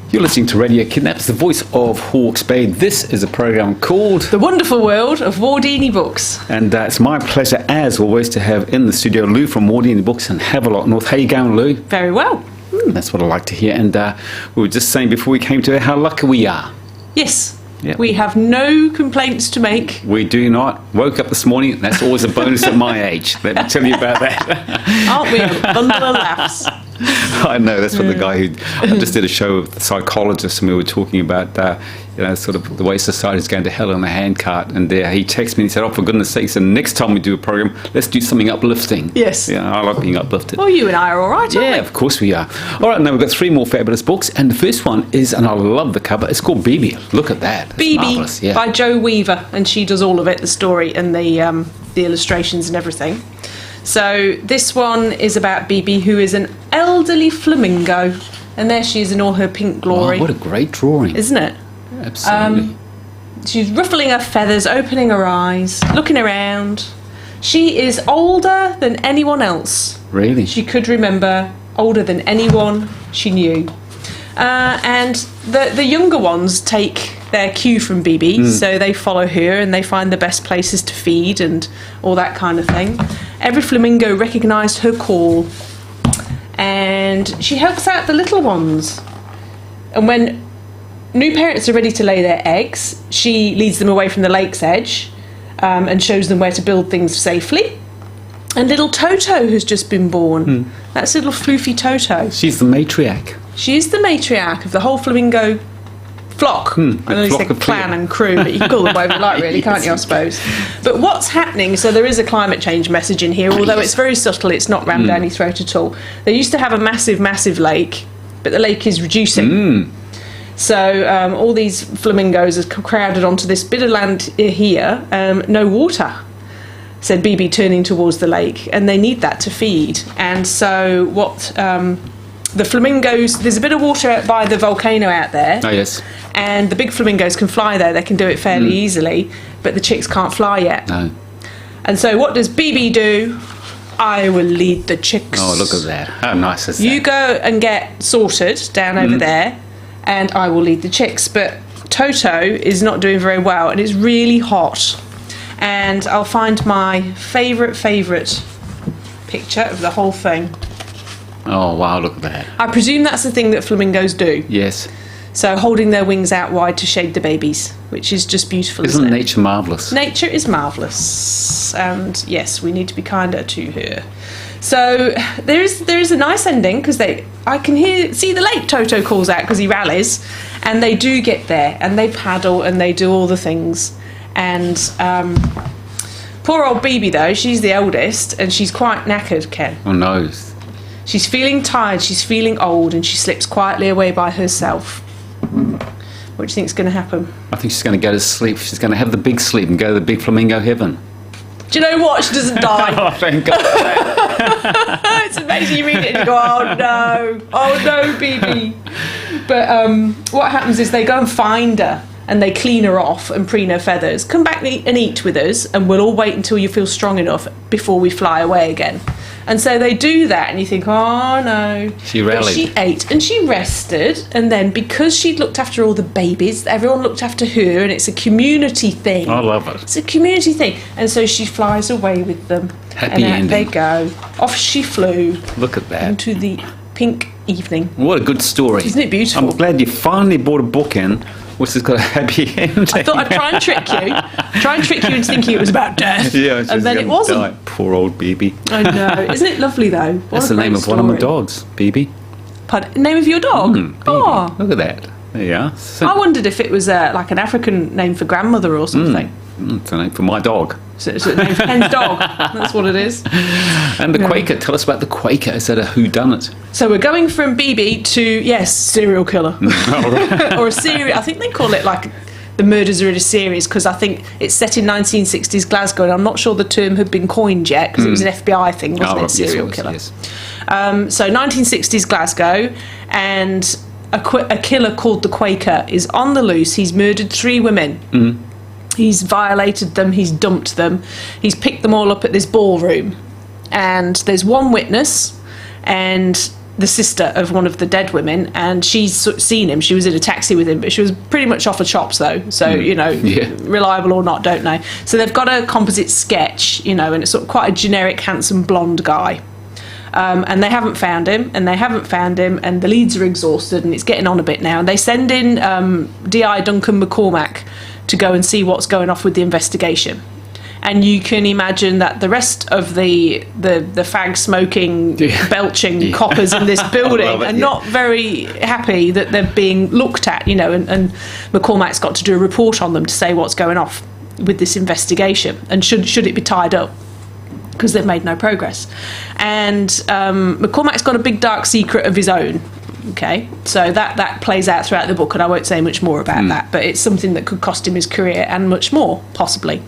You're listening to Radio Kidnaps, the voice of Hawke's Bay. This is a program called The Wonderful World of Wardini Books. And it's my pleasure, as always, to have in the studio Lou from Wardini Books in Havelock North. How you going, Lou? Very well. That's what I like to hear. And we were just saying before we came to it how lucky we are. Yes. Yep. We have no complaints to make. We do not. Woke up this morning. That's always a bonus at my age. Let me tell you about that. Aren't we a bundle of laughs? I know, that's what the guy who... I just did a show with the psychologist and we were talking about, sort of the way society's going to hell in a handcart. And he texted me and he said, oh, for goodness sakes, and next time we do a program, let's do something uplifting. Yes. Yeah, I like being uplifted. Well, you and I are all right, aren't we? Yeah, of course we are. All right, now we've got 3 more fabulous books. And the first one is, and I love the cover, it's called Bibi. Look at that. It's Bibi marvellous, yeah. by Jo Weaver. And she does all of it, the story and the illustrations and everything. So this one is about Bibi, who is an elderly flamingo, and there she is in all her pink glory. Oh, what a great drawing. Isn't it? Absolutely. She's ruffling her feathers, opening her eyes, looking around. She is older than anyone else. Really? She could remember, older than anyone she knew. And the younger ones take their cue from Bibi, so they follow her and they find the best places to feed and all that kind of thing. Every flamingo recognised her call, and she helps out the little ones. And when new parents are ready to lay their eggs, she leads them away from the lake's edge and shows them where to build things safely. And little Toto has just been born. That's little Floofy Toto. She's the matriarch. She is the matriarch of the whole flamingo flock. I know you said clan and crew, but you can call them whatever you like, really, can't you, I suppose? But what's happening, so there is a climate change message in here, although it's very subtle, it's not rammed down your throat at all. They used to have a massive, massive lake, but the lake is reducing. So all these flamingos are crowded onto this bit of land here, no water, said Bibi, turning towards the lake, and they need that to feed. And so what... the flamingos, there's a bit of water by the volcano out there. Oh, yes. And the big flamingos can fly there. They can do it fairly easily, but the chicks can't fly yet. No. And so what does Bibi do? I will lead the chicks. Oh, look at that. How nice is that? You go and get sorted down over there, and I will lead the chicks. But Toto is not doing very well, and it's really hot. And I'll find my favourite picture of the whole thing. Oh, wow, look at that. I presume that's the thing that flamingos do. Yes. So holding their wings out wide to shade the babies, which is just beautiful, isn't it? Nature marvellous? Nature is marvellous. And yes, we need to be kinder to her. So there is a nice ending, because I can see the lake, Toto calls out, because he rallies, and they do get there, and they paddle, and they do all the things. And poor old Bibi, though, she's the eldest, and she's quite knackered, Ken. Oh, no. She's feeling tired, she's feeling old, and she slips quietly away by herself. What do you think's going to happen? I think she's going to go to sleep. She's going to have the big sleep and go to the big flamingo heaven. Do you know what? She doesn't die. Oh, thank God. It's amazing. You read it and you go, oh no, Bibi. But what happens is they go and find her, and they clean her off and preen her feathers. Come back and eat with us, and we'll all wait until you feel strong enough before we fly away again. And so they do that, and you think, oh no. She rallied. But she ate and she rested, and then because she'd looked after all the babies, everyone looked after her, and it's a community thing. I love it. It's a community thing. And so she flies away with them. Happy and ending. They go. Off she flew. Look at that. Into the pink evening. What a good story. Isn't it beautiful? I'm glad you finally bought a book in which has got a happy ending. I thought I'd try and trick you into thinking it was about death. Yeah, and then it wasn't. Die. Poor old Bibi. I know. Isn't it lovely, though? That's the name of one of my dogs, Bibi. Pardon? Name of your dog? Bibi. Oh. Look at that. There you are. I wondered if it was like an African name for grandmother or something. It's a name for my dog. So it's a name for Ken's dog. That's what it is. And the Quaker. Tell us about the Quaker. Is that a whodunit? So we're going from Bibi to, yes, serial killer. Or a serial... I think they call it like the murders are in a series, because I think it's set in 1960s Glasgow, and I'm not sure the term had been coined yet, because it was an FBI thing, wasn't it? Serial killer. Yes. So 1960s Glasgow, and a killer called the Quaker is on the loose. He's murdered 3 women. He's violated them, he's dumped them, he's picked them all up at this ballroom. And there's one witness, and the sister of one of the dead women, and she's seen him. She was in a taxi with him, but she was pretty much off the chops, though. So, reliable or not, don't know. So they've got a composite sketch, and it's sort of quite a generic, handsome, blonde guy. And they haven't found him, and the leads are exhausted, and it's getting on a bit now. And they send in DI Duncan McCormack to go and see what's going off with the investigation. And you can imagine that the rest of the fag smoking, belching coppers in this building are not very happy that they're being looked at, and McCormack's got to do a report on them to say what's going off with this investigation, and should it be tied up, because they've made no progress. And McCormack's got a big dark secret of his own. Okay, so that plays out throughout the book, and I won't say much more about that, but it's something that could cost him his career and much more, possibly.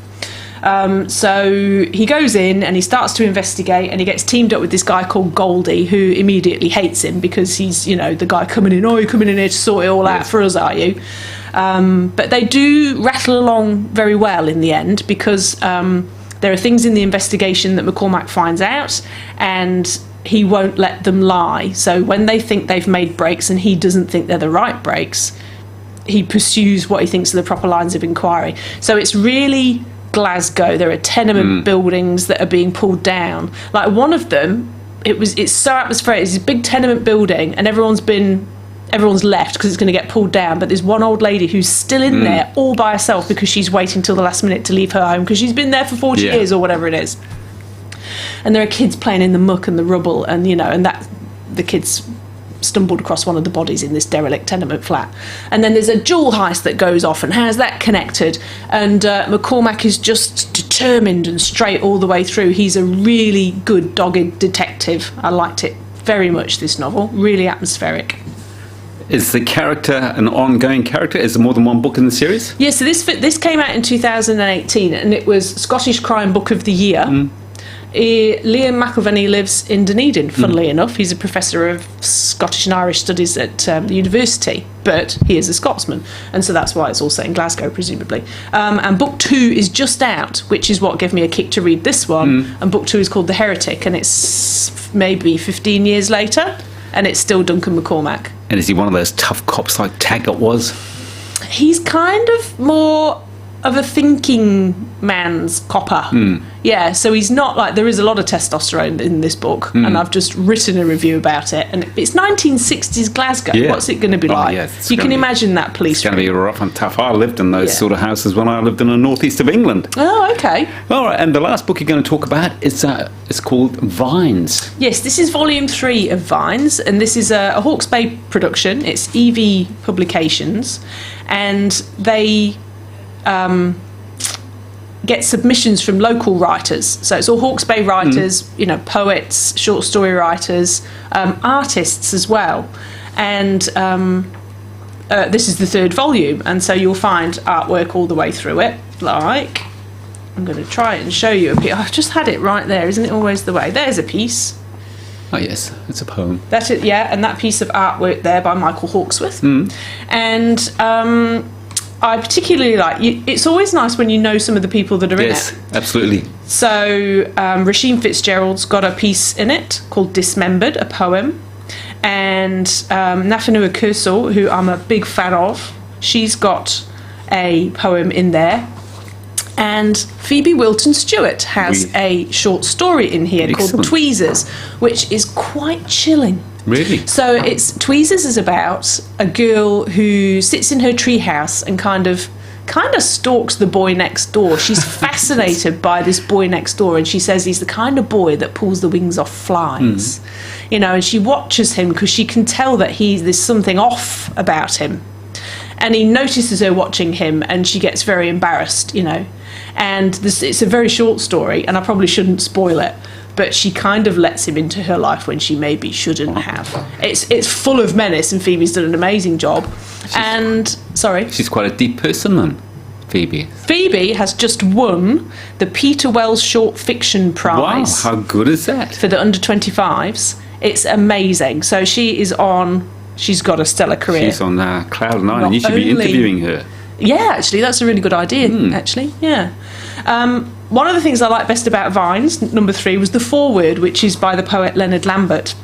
So he goes in and he starts to investigate, and he gets teamed up with this guy called Goldie, who immediately hates him because he's, the guy coming in, you're coming in here to sort it all out for us, are you? But they do rattle along very well in the end, because there are things in the investigation that McCormack finds out, and he won't let them lie. So when they think they've made breaks and he doesn't think they're the right breaks, he pursues what he thinks are the proper lines of inquiry. So it's really Glasgow. There are tenement buildings that are being pulled down. Like one of them, it's so atmospheric. It's a big tenement building, and everyone's left because it's going to get pulled down, but there's one old lady who's still in there all by herself because she's waiting till the last minute to leave her home because she's been there for 40 years or whatever it is. And there are kids playing in the muck and the rubble, and and that the kids stumbled across one of the bodies in this derelict tenement flat. And then there's a jewel heist that goes off, and how's that connected? And McCormack is just determined and straight all the way through. He's a really good dogged detective. I liked it very much, this novel. Really atmospheric. Is the character an ongoing character? Is there more than one book in the series? Yeah, so this came out in 2018, and it was Scottish Crime Book of the Year. Liam McIlvenney lives in Dunedin, funnily enough. He's a professor of Scottish and Irish studies at the university, but he is a Scotsman, and so that's why it's all set in Glasgow, presumably. And book 2 is just out, which is what gave me a kick to read this one. And book 2 is called The Heretic, and it's maybe 15 years later, and it's still Duncan McCormack. And is he one of those tough cops like Taggart was? He's kind of more of a thinking man's copper. Yeah, so he's not like, there is a lot of testosterone in this book, and I've just written a review about it, and it's 1960s Glasgow. What's it going to be like? You can imagine that police. It's going to be rough and tough. I lived in those sort of houses when I lived in the northeast of England. Oh, okay. All right, and the last book you're going to talk about is it's called Vines. Yes, this is volume 3 of Vines, and this is a Hawke's Bay production. It's EV Publications, and they get submissions from local writers. So it's all Hawke's Bay writers, poets, short story writers, artists as well. And this is the 3rd volume, and so you'll find artwork all the way through it. Like, I'm going to try and show you a piece. I've just had it right there. Isn't it always the way? There's a piece. Oh yes, it's a poem. That's it, yeah, and that piece of artwork there by Michael Hawksworth. And I particularly like, it's always nice when you know some of the people that are in it. Yes, absolutely. So Rasheen Fitzgerald's got a piece in it called Dismembered, a poem. And Nafanua Cursel, who I'm a big fan of, she's got a poem in there. And Phoebe Wilton-Stewart has a short story in here called Tweezers, which is quite chilling. Really? So Tweezers is about a girl who sits in her treehouse and kind of stalks the boy next door. She's fascinated by this boy next door, and she says he's the kind of boy that pulls the wings off flies. And she watches him because she can tell that there's something off about him. And he notices her watching him, and she gets very embarrassed, And it's a very short story, and I probably shouldn't spoil it, but she kind of lets him into her life when she maybe shouldn't have. It's full of menace, and Phoebe's done an amazing job. She's quite a deep person then, Phoebe. Phoebe has just won the Peter Wells Short Fiction Prize. Wow, how good is that? For the under 25s. It's amazing. So she's got a stellar career. She's on cloud 9, and you should be interviewing her. Yeah, actually, that's a really good idea, actually, yeah. One of the things I like best about Vines, number 3, was the foreword, which is by the poet Leonard Lambert.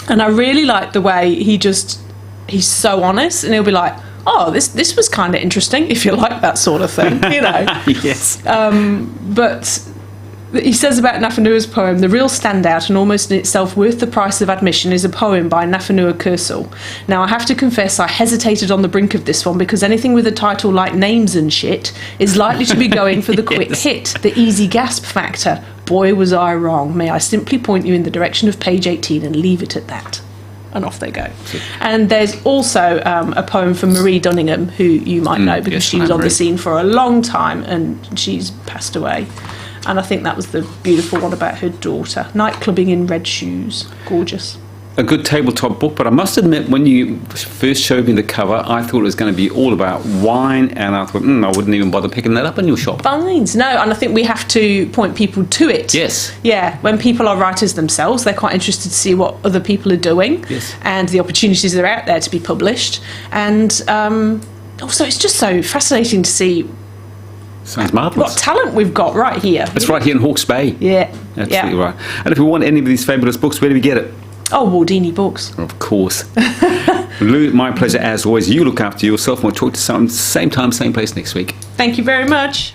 And I really like the way he's so honest, and he'll be like, oh, this was kind of interesting, if you like that sort of thing, you know. Yes. But he says about Nafanua's poem, the real standout and almost in itself worth the price of admission is a poem by Nafanua Cursel. Now, I have to confess I hesitated on the brink of this one because anything with a title like Names and Shit is likely to be going for the quick hit, the easy gasp factor. Boy, was I wrong. May I simply point you in the direction of page 18 and leave it at that. And off they go. And there's also a poem from Marie Dunningham, who you might know because she was on the scene for a long time and she's passed away. And I think that was the beautiful one about her daughter. Nightclubbing in Red Shoes. Gorgeous. A good tabletop book, but I must admit, when you first showed me the cover, I thought it was going to be all about wine, and I thought, I wouldn't even bother picking that up in your shop. Fines. No, and I think we have to point people to it. Yes. Yeah, when people are writers themselves, they're quite interested to see what other people are doing. Yes. And the opportunities that are out there to be published. And also, it's just so fascinating to see Sounds marvellous. what talent we've got right here. It's right here in Hawke's Bay. Yeah. Absolutely right. And if we want any of these fabulous books, where do we get it? Oh, Wardini Books. Of course. Lou, my pleasure as always. You look after yourself, and we'll talk to you same time, same place next week. Thank you very much.